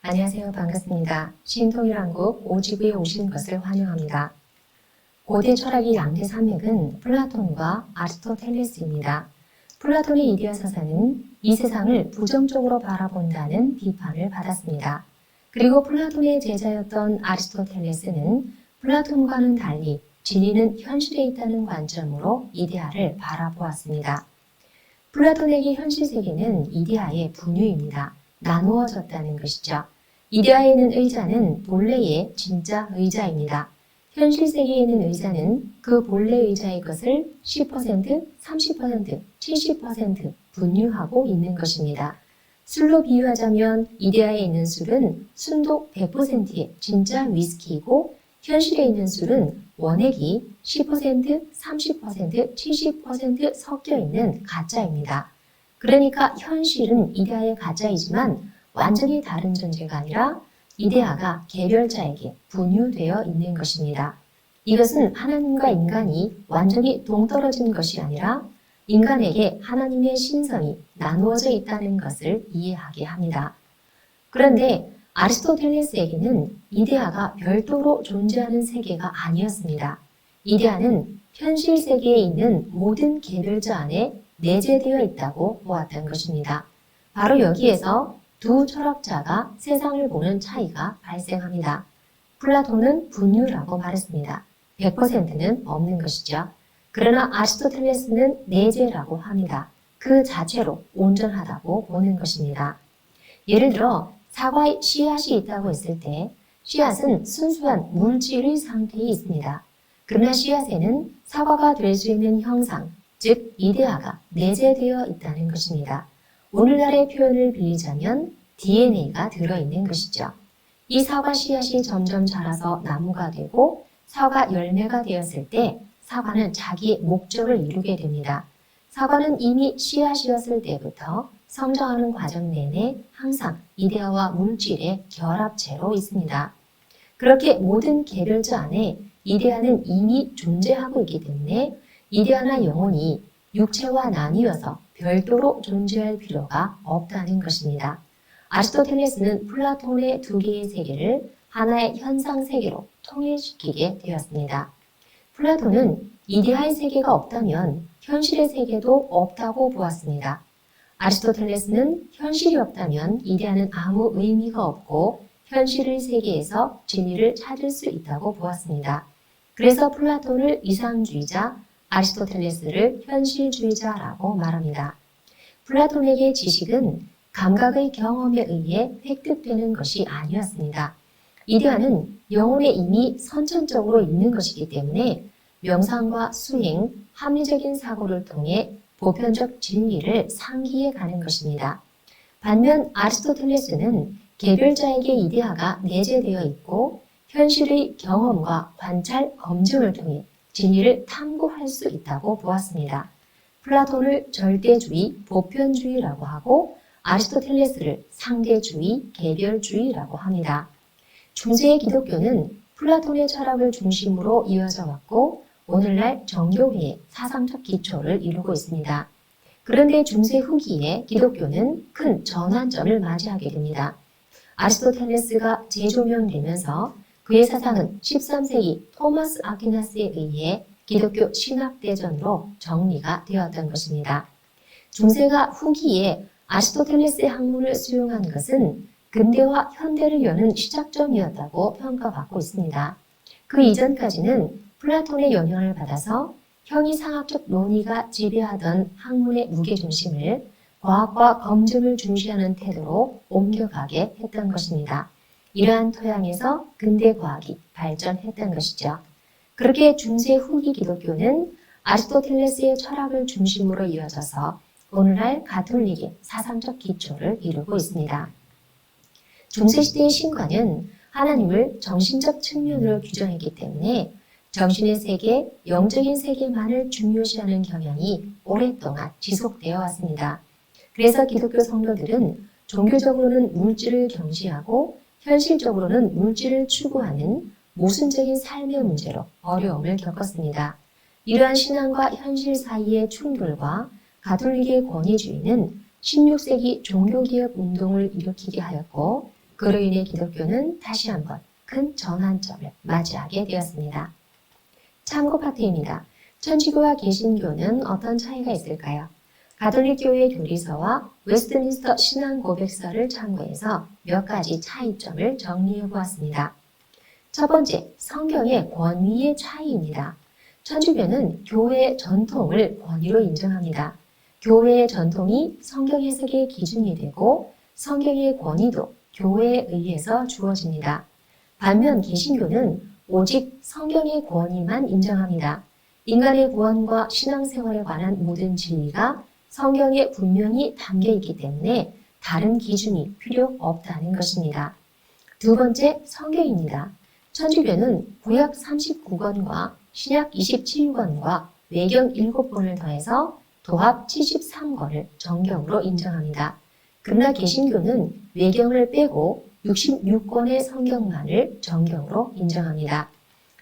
안녕하세요. 반갑습니다. 신통일왕국 오지구에 오신 것을 환영합니다. 고대 철학의 양대 산맥은 플라톤과 아리스토텔레스입니다. 플라톤의 이데아 사상은 이 세상을 부정적으로 바라본다는 비판을 받았습니다. 그리고 플라톤의 제자였던 아리스토텔레스는 플라톤과는 달리 진리는 현실에 있다는 관점으로 이데아를 바라보았습니다. 플라톤에게 현실 세계는 이데아의 분유입니다. 나누어졌다는 것이죠. 이데아에 있는 의자는 본래의 진짜 의자입니다. 현실 세계에 있는 의자는 그 본래 의자의 것을 10%, 30%, 70% 분유하고 있는 것입니다. 술로 비유하자면 이데아에 있는 술은 순도 100%의 진짜 위스키이고 현실에 있는 술은 원액이 10%, 30%, 70% 섞여 있는 가짜입니다. 그러니까 현실은 이데아의 가짜이지만 완전히 다른 존재가 아니라 이데아가 개별자에게 분유되어 있는 것입니다. 이것은 하나님과 인간이 완전히 동떨어진 것이 아니라 인간에게 하나님의 신성이 나누어져 있다는 것을 이해하게 합니다. 그런데 아리스토텔레스에게는 이데아가 별도로 존재하는 세계가 아니었습니다. 이데아는 현실 세계에 있는 모든 개별자 안에 내재되어 있다고 보았던 것입니다. 바로 여기에서 두 철학자가 세상을 보는 차이가 발생합니다. 플라톤은 분유라고 말했습니다. 100%는 없는 것이죠. 그러나 아리스토텔레스는 내재라고 합니다. 그 자체로 온전하다고 보는 것입니다. 예를 들어 사과에 씨앗이 있다고 했을 때 씨앗은 순수한 물질의 상태에 있습니다. 그러나 씨앗에는 사과가 될 수 있는 형상, 즉 이데아가 내재되어 있다는 것입니다. 오늘날의 표현을 빌리자면 DNA가 들어있는 것이죠. 이 사과 씨앗이 점점 자라서 나무가 되고 사과 열매가 되었을 때 사과는 자기의 목적을 이루게 됩니다. 사과는 이미 씨앗이었을 때부터 성장하는 과정 내내 항상 이데아와 물질의 결합체로 있습니다. 그렇게 모든 개별자 안에 이데아는 이미 존재하고 있기 때문에 이데아나 영혼이 육체와 나뉘어서 별도로 존재할 필요가 없다는 것입니다. 아리스토텔레스는 플라톤의 두 개의 세계를 하나의 현상 세계로 통일시키게 되었습니다. 플라톤은 이데아의 세계가 없다면 현실의 세계도 없다고 보았습니다. 아리스토텔레스는 현실이 없다면 이데아는 아무 의미가 없고 현실의 세계에서 진리를 찾을 수 있다고 보았습니다. 그래서 플라톤을 이상주의자, 아리스토텔레스를 현실주의자라고 말합니다. 플라톤에게 지식은 감각의 경험에 의해 획득되는 것이 아니었습니다. 이데아는 영혼에 이미 선천적으로 있는 것이기 때문에 명상과 수행, 합리적인 사고를 통해 보편적 진리를 상기해 가는 것입니다. 반면 아리스토텔레스는 개별자에게 이데아가 내재되어 있고 현실의 경험과 관찰, 검증을 통해 진리를 탐구할 수 있다고 보았습니다. 플라톤을 절대주의, 보편주의라고 하고 아리스토텔레스를 상대주의, 개별주의라고 합니다. 중세의 기독교는 플라톤의 철학을 중심으로 이어져 왔고 오늘날 정교회의 사상적 기초를 이루고 있습니다. 그런데 중세 후기에 기독교는 큰 전환점을 맞이하게 됩니다. 아리스토텔레스가 재조명되면서 그의 사상은 13세기 토마스 아퀴나스에 의해 기독교 신학대전으로 정리가 되었던 것입니다. 중세가 후기에 아리스토텔레스의 학문을 수용한 것은 근대와 현대를 여는 시작점이었다고 평가받고 있습니다. 그 이전까지는 플라톤의 영향을 받아서 형이상학적 논의가 지배하던 학문의 무게중심을 과학과 검증을 중시하는 태도로 옮겨가게 했던 것입니다. 이러한 토양에서 근대 과학이 발전했던 것이죠. 그렇게 중세 후기 기독교는 아리스토텔레스의 철학을 중심으로 이어져서 오늘날 가톨릭의 사상적 기초를 이루고 있습니다. 중세시대의 신과는 하나님을 정신적 측면으로 규정했기 때문에 정신의 세계, 영적인 세계만을 중요시하는 경향이 오랫동안 지속되어 왔습니다. 그래서 기독교 성도들은 종교적으로는 물질을 경시하고 현실적으로는 물질을 추구하는 모순적인 삶의 문제로 어려움을 겪었습니다. 이러한 신앙과 현실 사이의 충돌과 가톨릭의 권위주의는 16세기 종교개혁 운동을 일으키게 하였고 그로 인해 기독교는 다시 한번 큰 전환점을 맞이하게 되었습니다. 참고 파트입니다. 천주교와 개신교는 어떤 차이가 있을까요? 가톨릭교회 교리서와 웨스트민스터 신앙고백서를 참고해서 몇 가지 차이점을 정리해 보았습니다. 첫 번째, 성경의 권위의 차이입니다. 천주교는 교회의 전통을 권위로 인정합니다. 교회의 전통이 성경 해석의 기준이 되고 성경의 권위도 교회에 의해서 주어집니다. 반면 개신교는 오직 성경의 권위만 인정합니다. 인간의 구원과 신앙생활에 관한 모든 진리가 성경에 분명히 담겨 있기 때문에 다른 기준이 필요 없다는 것입니다. 두 번째, 성경입니다. 천주교는 구약 39권과 신약 27권과 외경 7권을 더해서 도합 73권을 정경으로 인정합니다. 그러나 개신교는 외경을 빼고 66권의 성경만을 정경으로 인정합니다.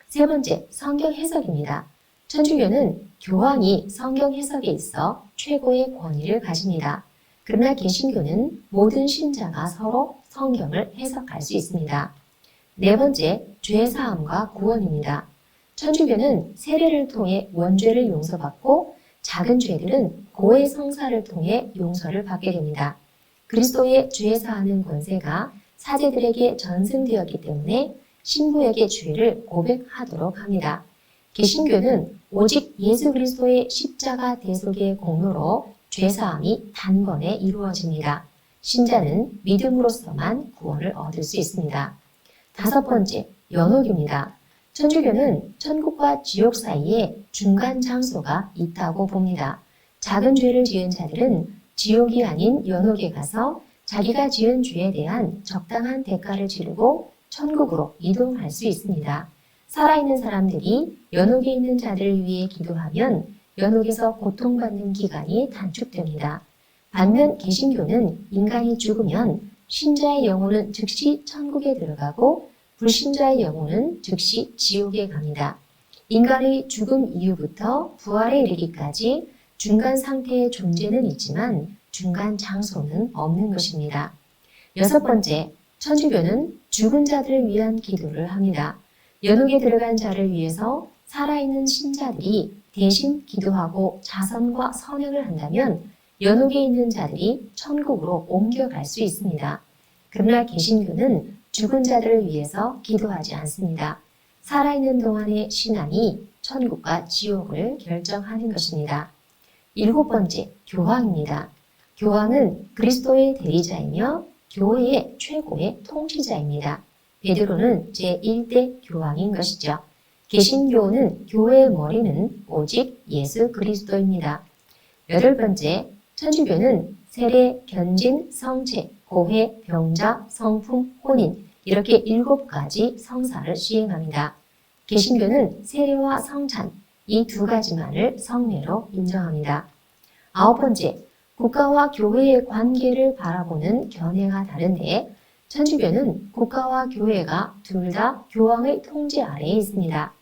세 번째, 성경 해석입니다. 천주교는 교황이 성경 해석에 있어 최고의 권위를 가집니다. 그러나 개신교는 모든 신자가 서로 성경을 해석할 수 있습니다. 네 번째, 죄사함과 구원입니다. 천주교는 세례를 통해 원죄를 용서받고 작은 죄들은 고해 성사를 통해 용서를 받게 됩니다. 그리스도의 죄사하는 권세가 사제들에게 전승되었기 때문에 신부에게 죄를 고백하도록 합니다. 개신교는 오직 예수 그리스도의 십자가 대속의 공로로 죄사함이 단번에 이루어집니다. 신자는 믿음으로서만 구원을 얻을 수 있습니다. 다섯 번째, 연옥입니다. 천주교는 천국과 지옥 사이에 중간 장소가 있다고 봅니다. 작은 죄를 지은 자들은 지옥이 아닌 연옥에 가서 자기가 지은 죄에 대한 적당한 대가를 치르고 천국으로 이동할 수 있습니다. 살아있는 사람들이 연옥에 있는 자들을 위해 기도하면 연옥에서 고통받는 기간이 단축됩니다. 반면 개신교는 인간이 죽으면 신자의 영혼은 즉시 천국에 들어가고 불신자의 영혼은 즉시 지옥에 갑니다. 인간의 죽음 이후부터 부활에 이르기까지 중간 상태의 존재는 있지만 중간 장소는 없는 것입니다. 여섯 번째, 천주교는 죽은 자들을 위한 기도를 합니다. 연옥에 들어간 자를 위해서 살아있는 신자들이 대신 기도하고 자선과 선행을 한다면 연옥에 있는 자들이 천국으로 옮겨갈 수 있습니다. 그러나 개신교는 죽은 자들을 위해서 기도하지 않습니다. 살아있는 동안의 신앙이 천국과 지옥을 결정하는 것입니다. 일곱 번째, 교황입니다. 교황은 그리스도의 대리자이며 교회의 최고의 통치자입니다. 베드로는 제1대 교황인 것이죠. 개신교는 교회의 머리는 오직 예수 그리스도입니다. 여덟 번째, 천주교는 세례, 견진, 성체, 고회, 병자, 성품, 혼인 이렇게 7가지 성사를 시행합니다. 개신교는 세례와 성찬 이 2가지만을 성례로 인정합니다. 아홉 번째, 국가와 교회의 관계를 바라보는 견해가 다른데 천주교는 국가와 교회가 둘 다 교황의 통제 아래에 있습니다.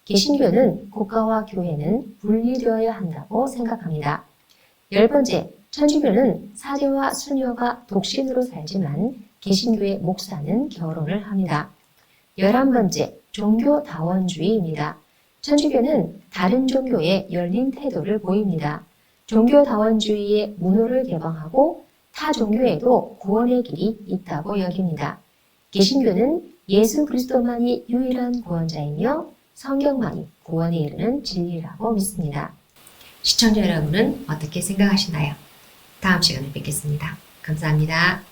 개신교는 국가와 교회는 분리되어야 한다고 생각합니다. 열 번째, 천주교는 사제와 수녀가 독신으로 살지만 개신교의 목사는 결혼을 합니다. 11번째, 종교다원주의입니다. 천주교는 다른 종교에 열린 태도를 보입니다. 종교다원주의의 문호를 개방하고 타 종교에도 구원의 길이 있다고 여깁니다. 개신교는 예수 그리스도만이 유일한 구원자이며 성경만이 구원에 이르는 진리라고 믿습니다. 시청자 여러분은 어떻게 생각하시나요? 다음 시간에 뵙겠습니다. 감사합니다.